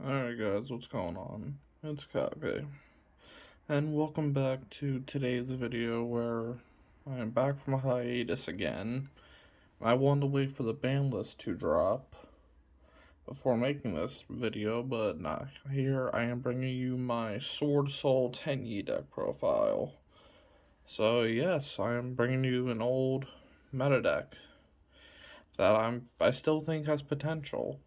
Alright guys, what's going on? It's Kage, and welcome back to today's video where I am back from a hiatus again. I wanted to wait for the ban list to drop before making this video, but nah, here I am bringing you my Swordsoul Tenyi deck profile. So yes, I am bringing you an old meta deck that I still think has potential.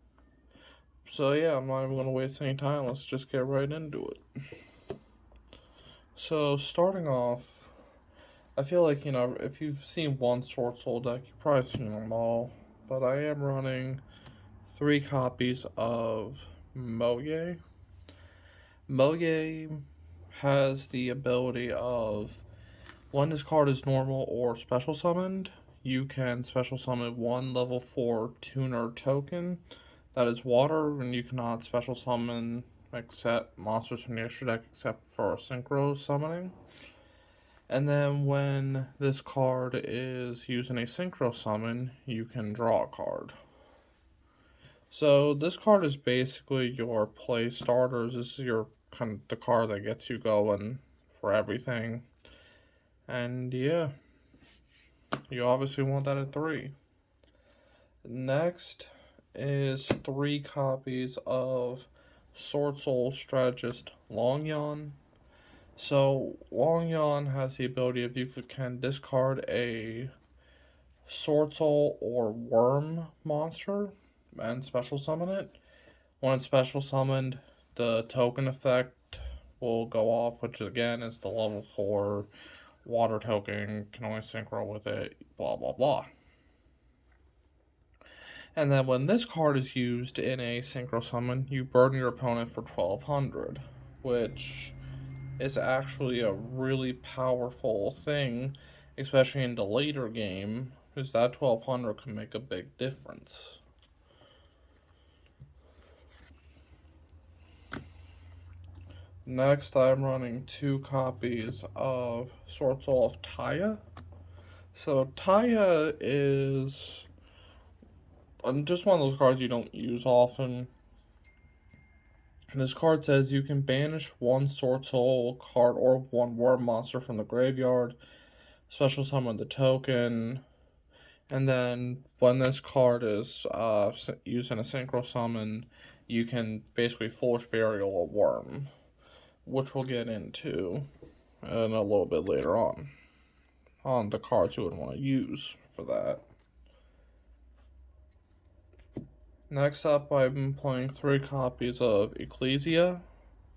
So yeah, I'm not even going to waste any time, let's just get right into it. So, starting off, I feel like, if you've seen one Swordsoul deck, you've probably seen them all. But I am running 3 copies of Moye. Moye has the ability of, when this card is normal or special summoned, you can special summon 1 level 4 tuner token that is water, and you cannot special summon except monsters from the extra deck except for synchro summoning. And then when this card is using a synchro summon, you can draw a card. So this card is basically your play starters. This is your kind of the card that gets you going for everything. And yeah, you obviously want that at 3. Next is 3 copies of Swordsoul Strategist Longyan. So Longyan has the ability if you can discard a Swordsoul or Worm monster and special summon it. When it's special summoned, the token effect will go off, which again is the level 4 water token, can only synchro with it, blah blah blah. And then when this card is used in a synchro summon, you burn your opponent for 1200, which is actually a really powerful thing, especially in the later game, because that 1200 can make a big difference. Next, I'm running 2 copies of Swordsoul of Taya. So Taya is just one of those cards you don't use often. This card says you can banish 1 Swordsoul card or 1 Worm monster from the graveyard, special summon the token, and then when this card is used in a synchro summon, you can basically Foolish Burial a worm, which we'll get into in a little bit later on the cards you would want to use for that. Next up, I've been playing 3 copies of Ecclesia.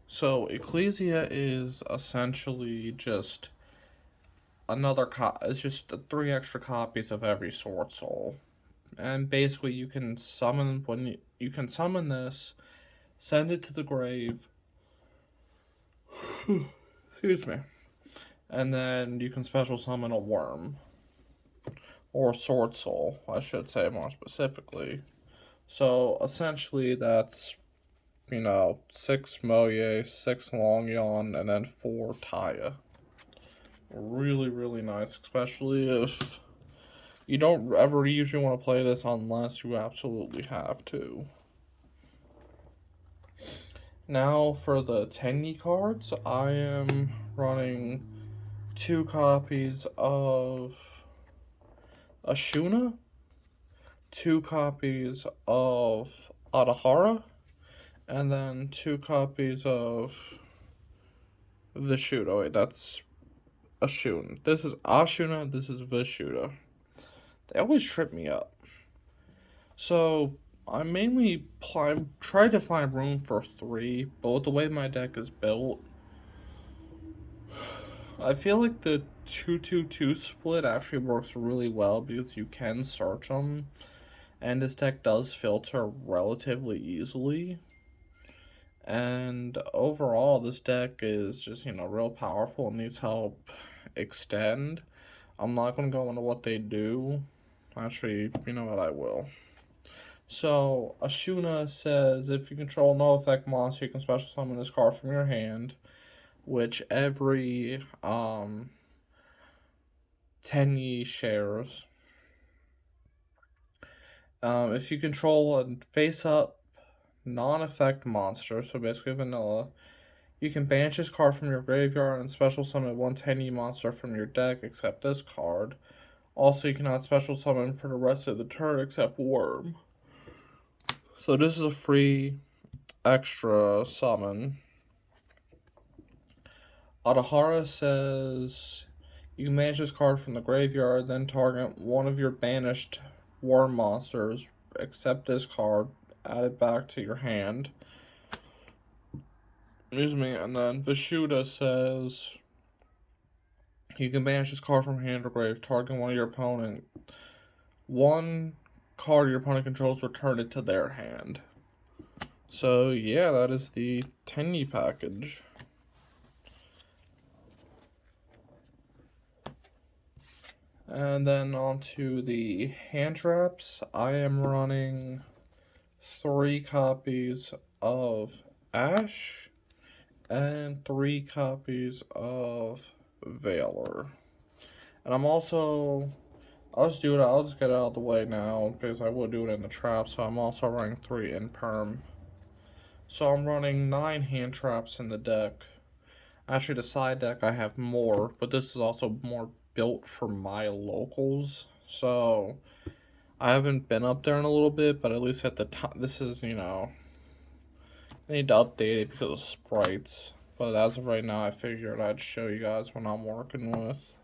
So Ecclesia is essentially just it's just 3 extra copies of every Swordsoul. And basically you can summon you can summon this, send it to the grave. Excuse me. And then you can special summon a worm. Or Swordsoul, I should say more specifically. So essentially that's 6 Moye, 6 Longyan, and then 4 Taya. Really, really nice, especially if you don't ever usually want to play this unless you absolutely have to. Now for the Tenyi cards, I am running 2 copies of Ashuna, 2 copies of Adahara, and then 2 copies of Vishuda. Oh wait, that's Ashuna. This is Ashuna, this is Vishuda. They always trip me up. So I mainly try to find room for 3, but with the way my deck is built, I feel like the 2-2-2 split actually works really well because you can search them, and this deck does filter relatively easily. And overall, this deck is just, real powerful and needs help extend. I'm not going to go into what they do. Actually, you know what, I will. So, Ashuna says, if you control no effect monster, you can special summon this card from your hand, which every Tenyi shares. If you control a face-up non-effect monster, so basically vanilla. You can banish this card from your graveyard and special summon one Tenyi monster from your deck except this card. Also, you cannot special summon for the rest of the turn except Worm. So this is a free extra summon. Adahara says you can banish this card from the graveyard, then target one of your banished Worm monsters except this card, add it back to your hand. Excuse me, and then Vishuddha says you can banish this card from hand or grave, target one of your opponent. One card your opponent controls, return it to their hand. So yeah, that is the Tenyi package. And then on to the hand traps. I am running 3 copies of Ash and 3 copies of Valor. And I'll just get it out of the way now because I would do it in the trap, so I'm also running 3 in perm. So I'm running 9 hand traps in the deck. Actually, the side deck I have more, but this is also more built for my locals. So I haven't been up there in a little bit, but at least at the time, this is, I need to update it because of sprites. But as of right now, I figured I'd show you guys what I'm working with.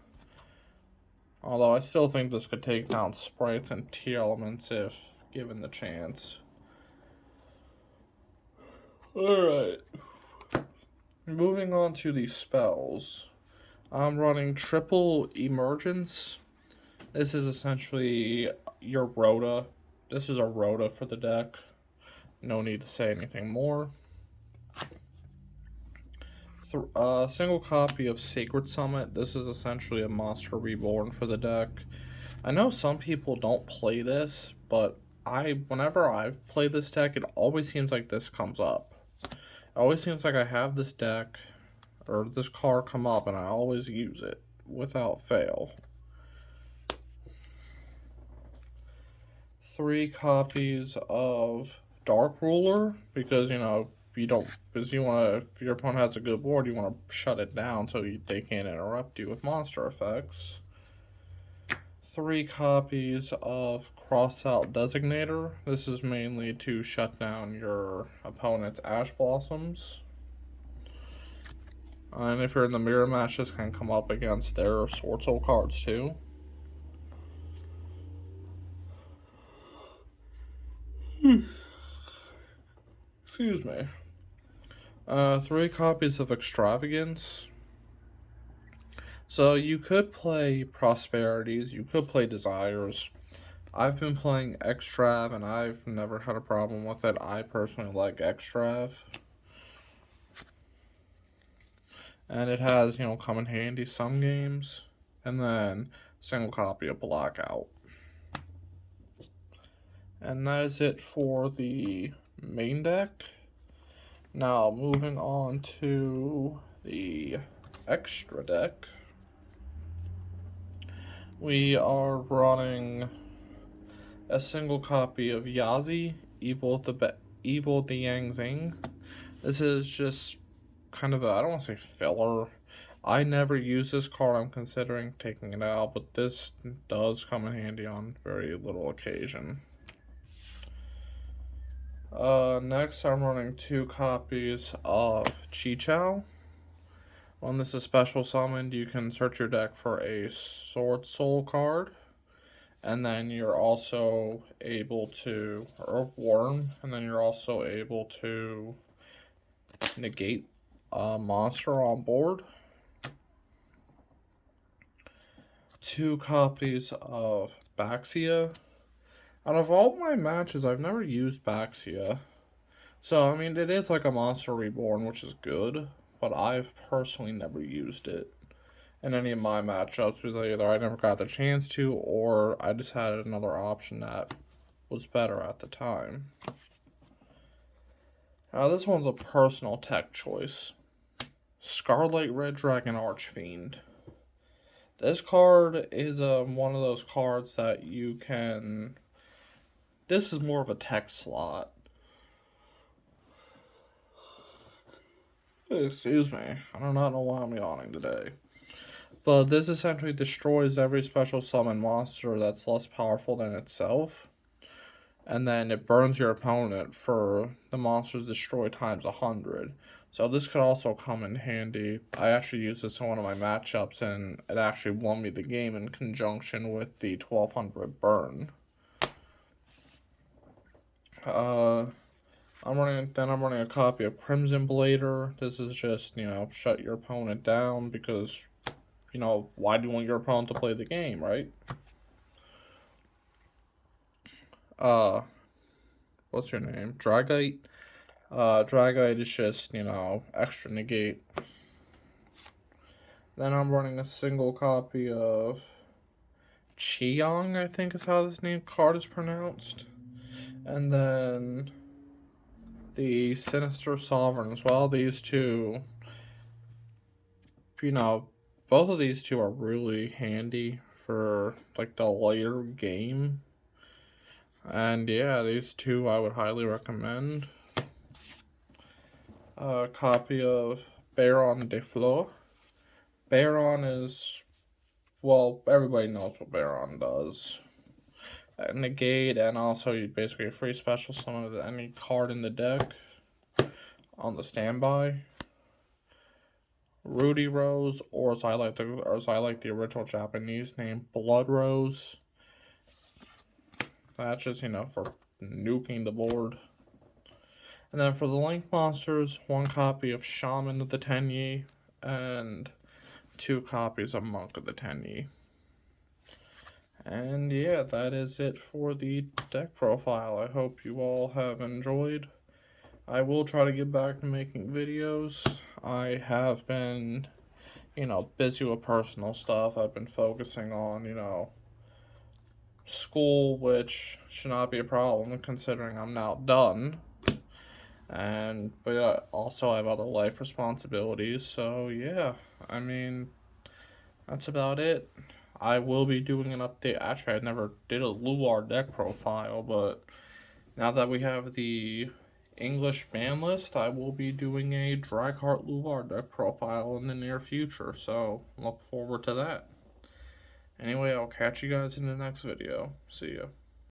Although I still think this could take down sprites and tier elements if given the chance. Alright. Moving on to the spells. I'm running triple emergence. This is essentially your Rhoda. This is a Rhoda for the deck. No need to say anything more. Single copy of Sacred Summit. This is essentially a Monster Reborn for the deck. I know some people don't play this, but whenever I've played this deck, it always seems like this comes up. It always seems like I have this deck, or this card come up, and I always use it, without fail. 3 copies of Dark Ruler, because, if your opponent has a good board, you want to shut it down so they can't interrupt you with monster effects. 3 copies of Crossout Designator. This is mainly to shut down your opponent's Ash Blossoms. And if you're in the mirror match, this can come up against their Swordsoul cards too. Excuse me. 3 copies of Extravagance. So you could play Prosperities, you could play Desires. I've been playing Extrav and I've never had a problem with it. I personally like Extrav. And it has, come in handy some games. And then single copy of Blackout. And that is it for the main deck. Now moving on to the extra deck. We are running a single copy of Yazi, Evil the Yang Zing. This is just kind of I don't want to say filler. I never use this card. I'm considering taking it out, but this does come in handy on very little occasion. Next, I'm running 2 copies of Chichao. When this is special summoned, you can search your deck for a Swordsoul card. And then you're also able to, or Worm, and then you're also able to negate a monster on board. 2 copies of Baxia. Out of all my matches, I've never used Baxia. So, it is like a Monster Reborn, which is good, but I've personally never used it in any of my matchups because either I never got the chance to, or I just had another option that was better at the time. Now, this one's a personal tech choice. Scarlet Red Dragon Archfiend. This card is one of those cards that you can... This is more of a tech slot. Excuse me. I do not know why I'm yawning today. But this essentially destroys every special summon monster that's less powerful than itself. And then it burns your opponent for the monsters destroyed times 100. So this could also come in handy. I actually used this in one of my matchups, and it actually won me the game in conjunction with the 1200 burn. I'm running a copy of Crimson Blader. This is just, shut your opponent down because, why do you want your opponent to play the game, right? What's your name? Dragite? Dragite is just, extra negate. Then I'm running a single copy of Chiong, I think is how this card is pronounced. And then the Sinister Sovereign as well. These two, both of these two are really handy for like the later game. And yeah, these two I would highly recommend. A copy of Baron de Fleur. Baron is, well, everybody knows what Baron does. Negate, and also you basically free special summon with any card in the deck on the standby. Rudy Rose, or as I like the original Japanese name, Blood Rose. That's just, for nuking the board. And then for the Link monsters, one copy of Shaman of the Tenyi, and 2 copies of Monk of the Tenyi. And yeah, that is it for the deck profile. I hope you all have enjoyed. I will try to get back to making videos. I have been, busy with personal stuff. I've been focusing on, school, which should not be a problem considering I'm now done. But also I have other life responsibilities. So yeah, I mean, that's about it. I will be doing an update. Actually, I never did a Luar deck profile, but now that we have the English ban list, I will be doing a Dragheart Luar deck profile in the near future, so look forward to that. Anyway, I'll catch you guys in the next video. See ya.